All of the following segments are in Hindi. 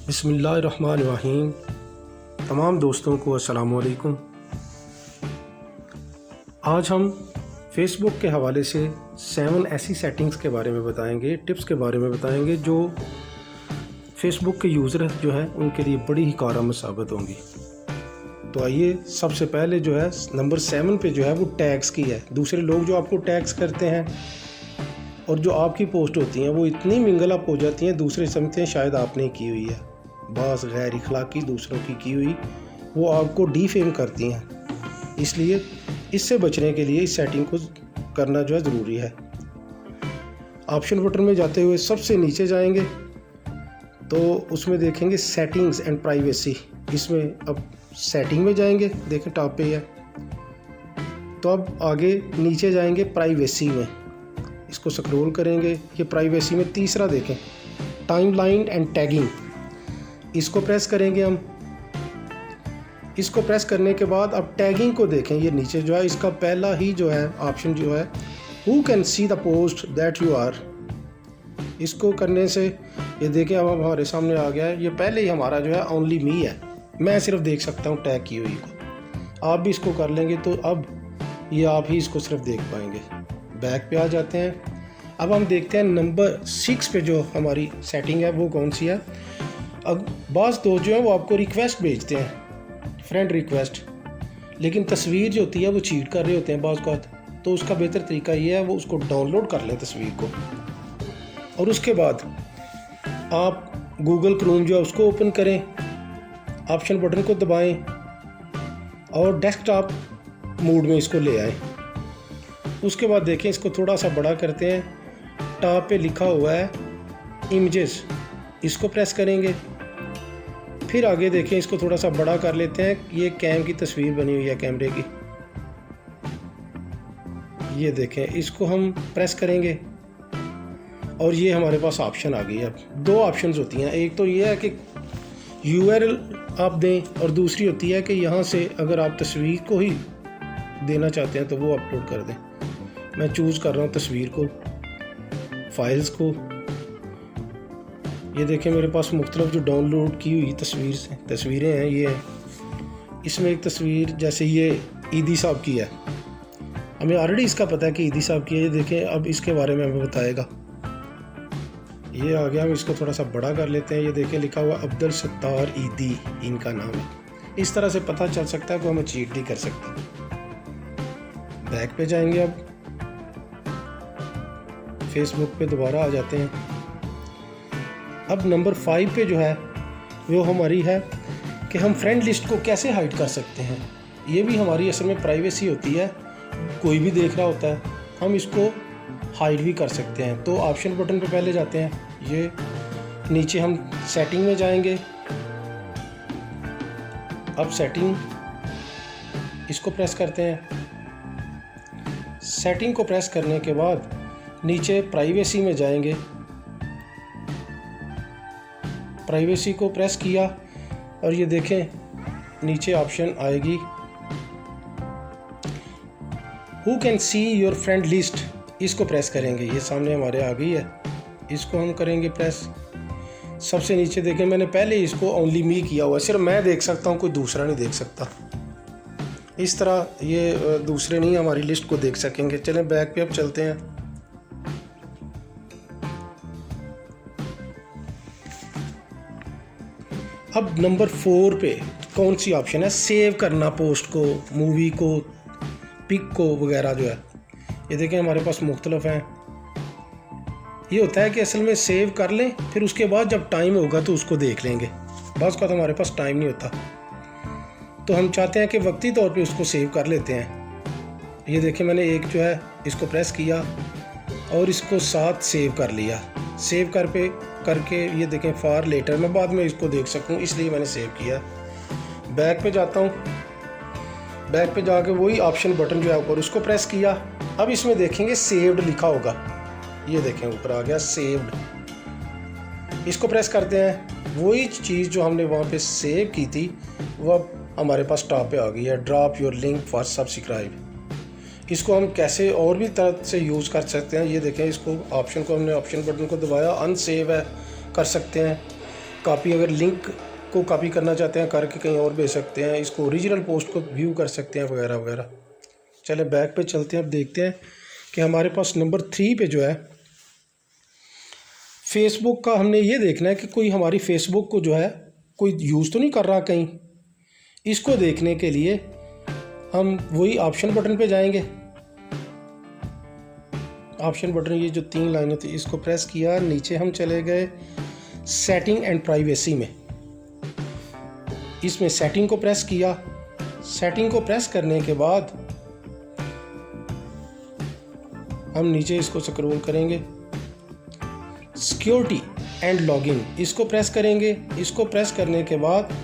बिस्मिल्लाहिर्रहमानिर्रहीम। तमाम दोस्तों को अस्सलाम वालेकुम। आज हम फेसबुक के हवाले से 7 ऐसी सेटिंग्स के बारे में बताएंगे, टिप्स के बारे में बताएंगे जो फेसबुक के यूज़र जो है उनके लिए बड़ी ही कारआमद साबित होंगी। तो आइए, सबसे पहले जो है नंबर 7 पे जो है वो टैग्स की है। दूसरे लोग जो आपको टैग्स करते हैं और जो आपकी पोस्ट होती हैं वो इतनी मिंगल अप हो जाती हैं, दूसरे समझते हैं शायद आपने की हुई है, बास गैर इखलाकी दूसरों की हुई, वो आपको डीफेम करती हैं। इसलिए इससे बचने के लिए इस सेटिंग को करना जो है ज़रूरी है। ऑप्शन बटन में जाते हुए सबसे नीचे जाएंगे तो उसमें देखेंगे सेटिंग्स एंड प्राइवेसी। इसमें अब सेटिंग में जाएंगे, देखें टॉप पे है। तो अब आगे नीचे जाएंगे प्राइवेसी में, इसको स्क्रॉल करेंगे। ये प्राइवेसी में तीसरा देखें, टाइमलाइन एंड टैगिंग, इसको प्रेस करेंगे हम। इसको प्रेस करने के बाद अब टैगिंग को देखें। ये नीचे जो है इसका पहला ही जो है ऑप्शन जो है who can see the post that you are, इसको करने से ये देखें अब हमारे सामने आ गया है। ये पहले ही हमारा जो है ओनली मी है, मैं सिर्फ देख सकता हूँ टैग की हुई को। आप भी इसको कर लेंगे तो अब ये आप ही इसको सिर्फ देख पाएंगे। बैक पे आ जाते हैं। अब हम देखते हैं नंबर 6 पे जो हमारी सेटिंग है वो कौन सी है। अब बाज़ दोस्त जो है वो आपको रिक्वेस्ट भेजते हैं, फ्रेंड रिक्वेस्ट, लेकिन तस्वीर जो होती है वो चीट कर रहे होते हैं बाज़ का। तो उसका बेहतर तरीका ये है वो उसको डाउनलोड कर लें तस्वीर को, और उसके बाद आप गूगल क्रोम जो है उसको ओपन करें, ऑप्शन बटन को दबाएं और डेस्कटॉप मोड में इसको ले आएं। उसके बाद देखें इसको थोड़ा सा बड़ा करते हैं। टॉप पे लिखा हुआ है इमेजेस, इसको प्रेस करेंगे। फिर आगे देखें इसको थोड़ा सा बड़ा कर लेते हैं। ये कैम की तस्वीर बनी हुई है, कैमरे की, ये देखें, इसको हम प्रेस करेंगे और ये हमारे पास ऑप्शन आ गई है। अब 2 ऑप्शंस होती हैं, एक तो ये है कि URL आप दें और दूसरी होती है कि यहाँ से अगर आप तस्वीर को ही देना चाहते हैं तो वो अपलोड कर दें। मैं चूज़ कर रहा हूँ तस्वीर को, फाइल्स को। ये देखें मेरे पास मुख्तलिफ जो डाउनलोड की हुई तस्वीरें हैं ये हैं। इसमें एक तस्वीर जैसे ये ईदी साहब की है, हमें ऑलरेडी इसका पता है कि ईदी साहब की है। ये देखें अब इसके बारे में हमें बताएगा। ये आ गया, हम इसको थोड़ा सा बड़ा कर लेते हैं। ये देखें लिखा हुआ अब्दुल सत्तार ईदी इनका नाम है। इस तरह से पता चल सकता है कि हमें चीट नहीं कर सकते। बैक पे जाएंगे, अब फेसबुक पे दोबारा आ जाते हैं। अब नंबर 5 पे जो है वो हमारी है कि हम फ्रेंड लिस्ट को कैसे हाइड कर सकते हैं। ये भी हमारी असल में प्राइवेसी होती है, कोई भी देख रहा होता है, हम इसको हाइड भी कर सकते हैं। तो ऑप्शन बटन पे पहले जाते हैं, ये नीचे हम सेटिंग में जाएंगे। अब सेटिंग, इसको प्रेस करते हैं। सेटिंग को प्रेस करने के बाद नीचे प्राइवेसी में जाएंगे। प्राइवेसी को प्रेस किया और ये देखें नीचे ऑप्शन आएगी who can see your friend list, इसको प्रेस करेंगे। ये सामने हमारे आ गई है, इसको हम करेंगे प्रेस। सबसे नीचे देखें मैंने पहले इसको ओनली मी किया हुआ है, सिर्फ मैं देख सकता हूँ, कोई दूसरा नहीं देख सकता। इस तरह ये दूसरे नहीं हमारी लिस्ट को देख सकेंगे। चलें बैक पे अब चलते हैं। अब नंबर 4 पे कौन सी ऑप्शन है, सेव करना पोस्ट को, मूवी को, पिक को वगैरह जो है। ये देखें हमारे पास मुख्तलिफ हैं। ये होता है कि असल में सेव कर लें, फिर उसके बाद जब टाइम होगा तो उसको देख लेंगे। बस का तो हमारे पास टाइम नहीं होता, तो हम चाहते हैं कि वक्ती तौर पे उसको सेव कर लेते हैं। ये देखें मैंने एक जो है इसको प्रेस किया और इसको साथ सेव कर लिया। सेव करके ये देखें फॉर लेटर, मैं बाद में इसको देख सकूं इसलिए मैंने सेव किया। बैक पे जाता हूं। बैक पे जाके वही ऑप्शन बटन जो है ऊपर, उसको प्रेस किया। अब इसमें देखेंगे सेव्ड लिखा होगा, ये देखें ऊपर आ गया सेव्ड, इसको प्रेस करते हैं। वही चीज़ जो हमने वहाँ पे सेव की थी वो अब हमारे पास टॉप पे आ गई है, drop your link for subscribe. इसको हम कैसे और भी तरह से यूज़ कर सकते हैं, ये देखें, इसको ऑप्शन को हमने ऑप्शन बटन को दबाया, अनसेव है कर सकते हैं, कॉपी, अगर लिंक को कॉपी करना चाहते हैं करके कहीं और भेज सकते हैं, इसको ओरिजिनल पोस्ट को व्यू कर सकते हैं वगैरह वगैरह। चले बैक पे चलते हैं। अब देखते हैं कि हमारे पास नंबर 3 पे जो है फेसबुक का, हमने ये देखना है कि कोई हमारी फेसबुक को जो है कोई यूज़ तो नहीं कर रहा कहीं। इसको देखने के लिए हम वही ऑप्शन बटन पे जाएंगे। ऑप्शन बटन, ये जो 3 लाइनें थी, इसको प्रेस किया, नीचे हम चले गए सेटिंग एंड प्राइवेसी में। इसमें सेटिंग को प्रेस किया। सेटिंग को प्रेस करने के बाद हम नीचे इसको स्क्रॉल करेंगे, सिक्योरिटी एंड लॉगिन, इसको प्रेस करेंगे। इसको प्रेस करने के बाद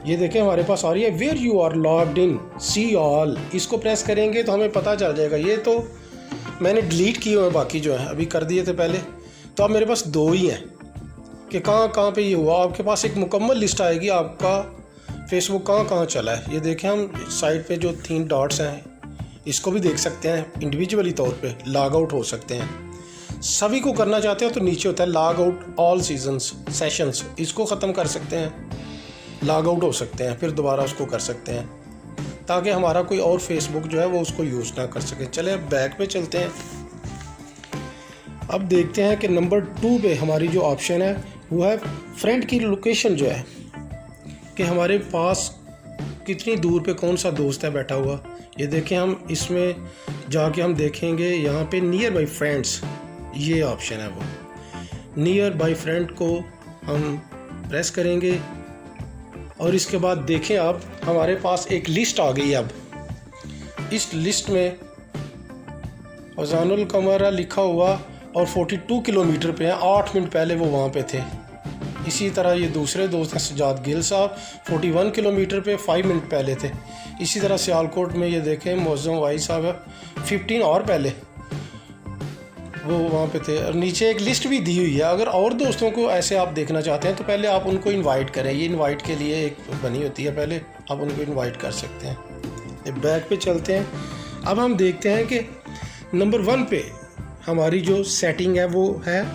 ये देखें हमारे पास आ रही है where you are logged in see all. इसको प्रेस करेंगे तो हमें पता चल जाएगा। ये तो मैंने डिलीट किए हुए, बाकी जो है अभी कर दिए थे पहले, तो अब मेरे पास 2 ही हैं कि कहाँ कहाँ पे ये हुआ। आपके पास एक मुकम्मल लिस्ट आएगी आपका फेसबुक कहाँ कहाँ चला है। ये देखें, हम साइड पे जो 3 डॉट्स हैं इसको भी देख सकते हैं, इंडिविजुअली तौर पे लॉग आउट हो सकते हैं। सभी को करना चाहते हो तो नीचे होता है log out all seasons sessions, इसको ख़त्म कर सकते हैं, लॉग आउट हो सकते हैं, फिर दोबारा उसको कर सकते हैं ताकि हमारा कोई और फेसबुक जो है वो उसको यूज़ ना कर सके। चले अब बैक पे चलते हैं। अब देखते हैं कि नंबर 2 पे हमारी जो ऑप्शन है वो है फ्रेंड की लोकेशन, जो है कि हमारे पास कितनी दूर पे कौन सा दोस्त है बैठा हुआ। ये देखें, हम इसमें जाके हम देखेंगे यहाँ पे नियर बाई फ्रेंड्स, ये ऑप्शन है वो। नियर बाई फ्रेंड को हम प्रेस करेंगे और इसके बाद देखें आप हमारे पास एक लिस्ट आ गई। अब इस लिस्ट में फजानुल कमरा लिखा हुआ और 42 किलोमीटर पे हैं, 8 मिनट पहले वो वहाँ पे थे। इसी तरह ये दूसरे दोस्त हैं सजाद गिल साहब, 41 किलोमीटर पे 5 मिनट पहले थे। इसी तरह सियालकोट में ये देखें मौज़म वाई साहब 15 और पहले वो वहाँ पे थे। और नीचे एक लिस्ट भी दी हुई है। अगर और दोस्तों को ऐसे आप देखना चाहते हैं तो पहले आप उनको इनवाइट करें, ये इनवाइट के लिए एक बनी होती है, पहले आप उनको इनवाइट कर सकते हैं। बैक पे चलते हैं। अब हम देखते हैं कि नंबर 1 पे हमारी जो सेटिंग है वो है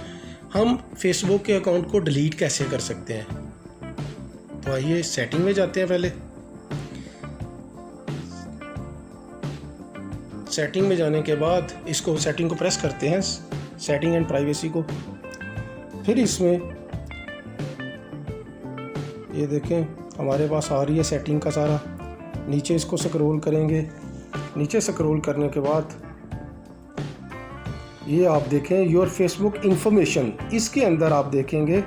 हम फेसबुक के अकाउंट को डिलीट कैसे कर सकते हैं। तो आइए सेटिंग में जाते हैं। पहले सेटिंग में जाने के बाद इसको सेटिंग को प्रेस करते हैं, सेटिंग एंड प्राइवेसी को। फिर इसमें ये देखें हमारे पास आ रही है सेटिंग का सारा। नीचे इसको स्क्रॉल करेंगे। नीचे स्क्रॉल करने के बाद ये आप देखें योर फेसबुक इंफॉर्मेशन, इसके अंदर आप देखेंगे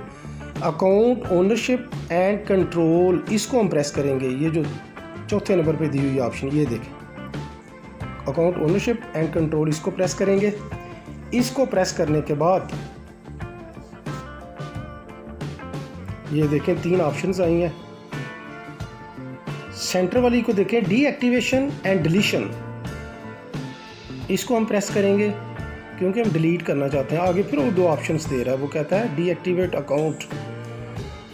अकाउंट ओनरशिप एंड कंट्रोल, इसको हम प्रेस करेंगे। ये जो चौथे नंबर पे दी हुई ऑप्शन, ये देखें अकाउंट ओनरशिप एंड कंट्रोल, इसको प्रेस करेंगे। इसको प्रेस करने के बाद ये देखें 3 ऑप्शंस आई हैं। सेंटर वाली को देखें डीएक्टिवेशन एंड डिलीशन, इसको हम प्रेस करेंगे क्योंकि हम डिलीट करना चाहते हैं। आगे फिर वो 2 ऑप्शंस दे रहा है, वो कहता है डीएक्टिवेट अकाउंट,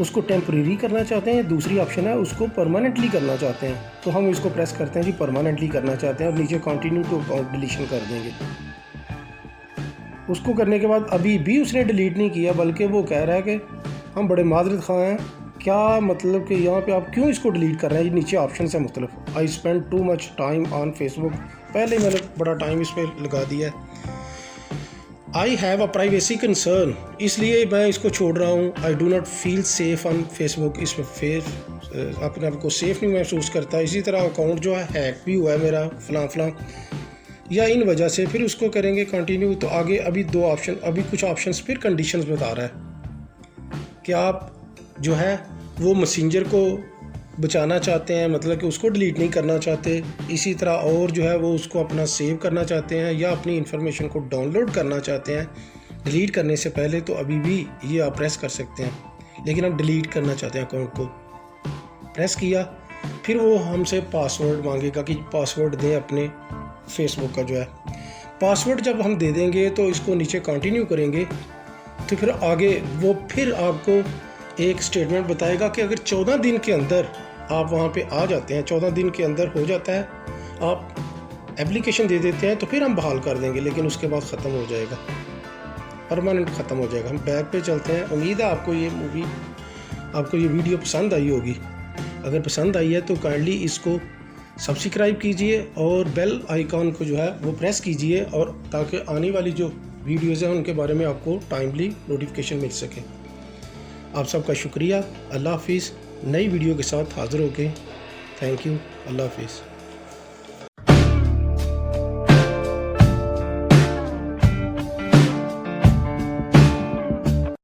उसको टेम्परेरी करना चाहते हैं। दूसरी ऑप्शन है उसको परमानेंटली करना चाहते हैं, तो हम इसको प्रेस करते हैं जी परमानेंटली करना चाहते हैं और नीचे कंटिन्यू टू अकाउंट डिलीशन कर देंगे। उसको करने के बाद अभी भी उसने डिलीट नहीं किया, बल्कि वो कह रहा है कि हम बड़े माजरत ख़्वाह हैं, क्या मतलब कि यहाँ पे आप क्यों इसको डिलीट कर रहे हैं। नीचे ऑप्शन है मुख्तलिफ। I spend too much time on Facebook, पहले मैंने बड़ा टाइम इस पर लगा दिया है। I have a privacy concern, इसलिए मैं इसको छोड़ रहा हूँ। I do not feel safe on Facebook, इसमें अपने आप को सेफ़ नहीं महसूस करता। इसी तरह अकाउंट जो है हैक भी हुआ है मेरा फलां या इन वजह से। फिर उसको करेंगे कंटिन्यू। तो आगे अभी 2 ऑप्शन, अभी कुछ ऑप्शंस फिर कंडीशंस बता रहा है कि आप जो है वो मैसेंजर को बचाना चाहते हैं, मतलब कि उसको डिलीट नहीं करना चाहते। इसी तरह और जो है वो उसको अपना सेव करना चाहते हैं या अपनी इंफॉर्मेशन को डाउनलोड करना चाहते हैं डिलीट करने से पहले, तो अभी भी ये आप प्रेस कर सकते हैं। लेकिन हम डिलीट करना चाहते हैं अकाउंट को, प्रेस किया। फिर वो हमसे पासवर्ड मांगेगा कि पासवर्ड दें अपने फेसबुक का जो है। पासवर्ड जब हम दे देंगे तो इसको नीचे कंटिन्यू करेंगे तो फिर आगे वो फिर आपको एक स्टेटमेंट बताएगा कि अगर 14 दिन के अंदर आप वहाँ पे आ जाते हैं, 14 दिन के अंदर हो जाता है, आप एप्लीकेशन दे देते हैं, तो फिर हम बहाल कर देंगे। लेकिन उसके बाद ख़त्म हो जाएगा, परमानेंट ख़त्म हो जाएगा। हम बैक पे चलते हैं। उम्मीद है आपको ये मूवी आपको ये वीडियो पसंद आई होगी। अगर पसंद आई है तो काइंडली इसको सब्सक्राइब कीजिए और बेल आइकॉन को जो है वो प्रेस कीजिए, और ताकि आने वाली जो वीडियोज़ हैं उनके बारे में आपको टाइमली नोटिफिकेशन मिल सके। आप सबका शुक्रिया। अल्लाह हाफिज़। नई वीडियो के साथ हाज़िर होके। Thank you. अल्लाह हाफिज़।